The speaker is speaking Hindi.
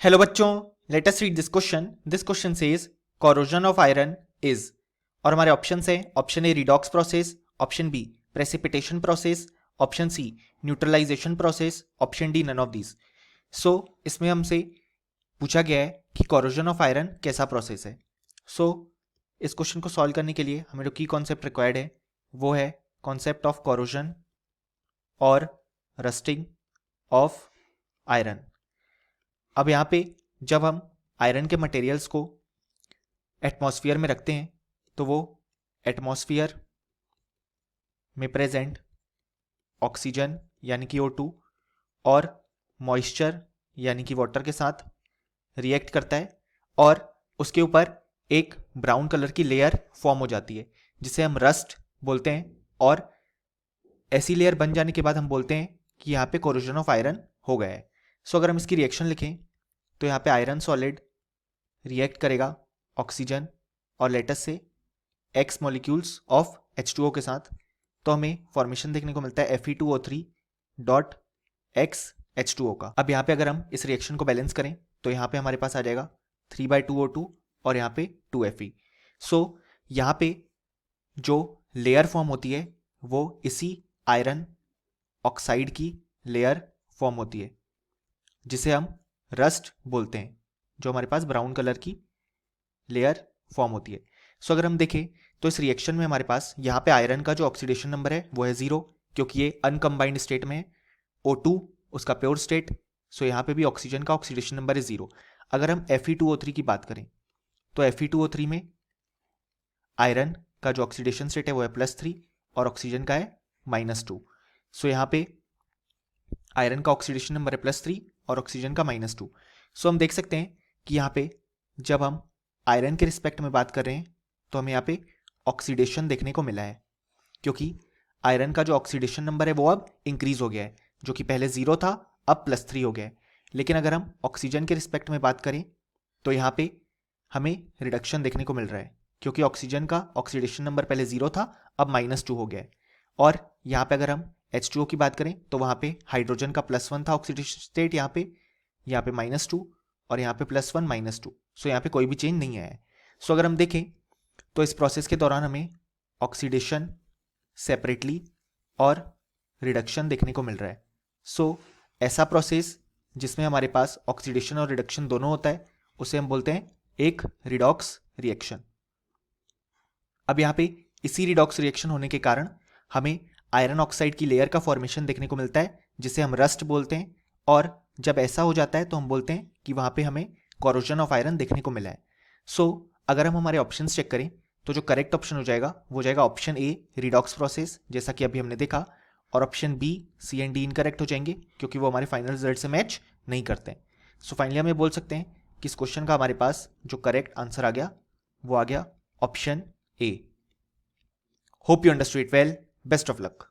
हेलो बच्चों, let us read this question. This question says corrosion of iron is, और हमारे ऑप्शन है option A redox process, option B precipitation process, option C neutralisation process, option D none of these. So इसमें हमसे पूछा गया है कि corrosion ऑफ आयरन कैसा प्रोसेस है. सो इस क्वेश्चन को सॉल्व करने के लिए हमें जो की कॉन्सेप्ट रिक्वायर्ड है वो है कॉन्सेप्ट ऑफ corrosion और रस्टिंग ऑफ आयरन. अब यहाँ पे जब हम आयरन के मटेरियल्स को एटमॉस्फेयर में रखते हैं तो वो एटमॉस्फेयर में प्रेजेंट ऑक्सीजन यानी कि O2 और मॉइस्चर यानी कि वाटर के साथ रिएक्ट करता है और उसके ऊपर एक ब्राउन कलर की लेयर फॉर्म हो जाती है जिसे हम रस्ट बोलते हैं. और ऐसी लेयर बन जाने के बाद हम बोलते हैं कि यहाँ पे corrosion ऑफ आयरन हो गया है. सो अगर हम इसकी रिएक्शन लिखें तो यहाँ पे आयरन सॉलिड रिएक्ट करेगा ऑक्सीजन और let's say X molecules of H2O के साथ, तो हमें फॉर्मेशन देखने को मिलता है Fe2O3 डॉट XH2O का. अब यहाँ पे अगर हम इस रिएक्शन को बैलेंस करें तो यहाँ पे हमारे पास आ जाएगा 3/2O2 और यहाँ पे 2Fe. सो यहाँ पे जो लेयर फॉर्म होती है वो इसी आयरन ऑक्साइड की लेयर फॉर्म होती है जिसे हम रस्ट बोलते हैं, जो हमारे पास ब्राउन कलर की लेयर फॉर्म होती है. सो अगर हम देखें तो इस रिएक्शन में हमारे पास यहाँ पे आयरन का जो ऑक्सीडेशन नंबर है वो है 0 क्योंकि ये अनकम्बाइंड स्टेट में है. O2 उसका प्योर स्टेट, सो यहाँ पे भी ऑक्सीजन का ऑक्सीडेशन नंबर है 0. अगर हम Fe2O3 की बात करें तो Fe2O3 में आयरन का जो ऑक्सीडेशन स्टेट है वो है +3 और ऑक्सीजन का है -2. सो यहाँ पे आयरन का ऑक्सीडेशन नंबर है +3 और ऑक्सीजन का -2. सो हम देख सकते हैं कि यहाँ पे जब हम आयरन के रिस्पेक्ट में बात कर रहे हैं तो हमें यहाँ पे ऑक्सीडेशन देखने को मिला है क्योंकि आयरन का जो ऑक्सीडेशन नंबर है वो अब इंक्रीज हो गया है, जो कि पहले 0 था अब +3 हो गया है. लेकिन अगर हम ऑक्सीजन के रिस्पेक्ट में बात करें तो यहाँ पे हमें रिडक्शन देखने को मिल रहा है क्योंकि ऑक्सीजन का ऑक्सीडेशन नंबर पहले 0 था अब -2 हो गया है. और यहाँ पे अगर हम H2O की बात करें तो वहाँ पे हाइड्रोजन का +1 था ऑक्सीडेशन स्टेट, यहाँ पे -2 और यहाँ पे +1 -2. सो यहाँ पे कोई भी चेंज नहीं आया है. सो अगर हम देखें तो इस प्रोसेस के दौरान हमें ऑक्सीडेशन सेपरेटली और रिडक्शन देखने को मिल रहा है. सो ऐसा प्रोसेस जिसमें हमारे पास ऑक्सीडेशन और रिडक्शन दोनों होता है उसे हम बोलते हैं एक रिडॉक्स रिएक्शन. अब यहाँ पे इसी रिडॉक्स रिएक्शन होने के कारण हमें आयरन ऑक्साइड की लेयर का फॉर्मेशन देखने को मिलता है जिसे हम रस्ट बोलते हैं. और जब ऐसा हो जाता है तो हम बोलते हैं कि वहाँ पे हमें corrosion ऑफ आयरन देखने को मिला है. सो अगर हम हमारे ऑप्शंस चेक करें तो जो करेक्ट ऑप्शन हो जाएगा वो जाएगा ऑप्शन ए रिडॉक्स प्रोसेस, जैसा कि अभी हमने देखा, और option B C and D incorrect हो जाएंगे क्योंकि वो हमारे फाइनल रिजल्ट से मैच नहीं करते हैं. सो फाइनली हम ये बोल सकते हैं कि इस क्वेश्चन का हमारे पास जो करेक्ट आंसर आ गया वो आ गया option A. Hope you understood it well. Best of luck.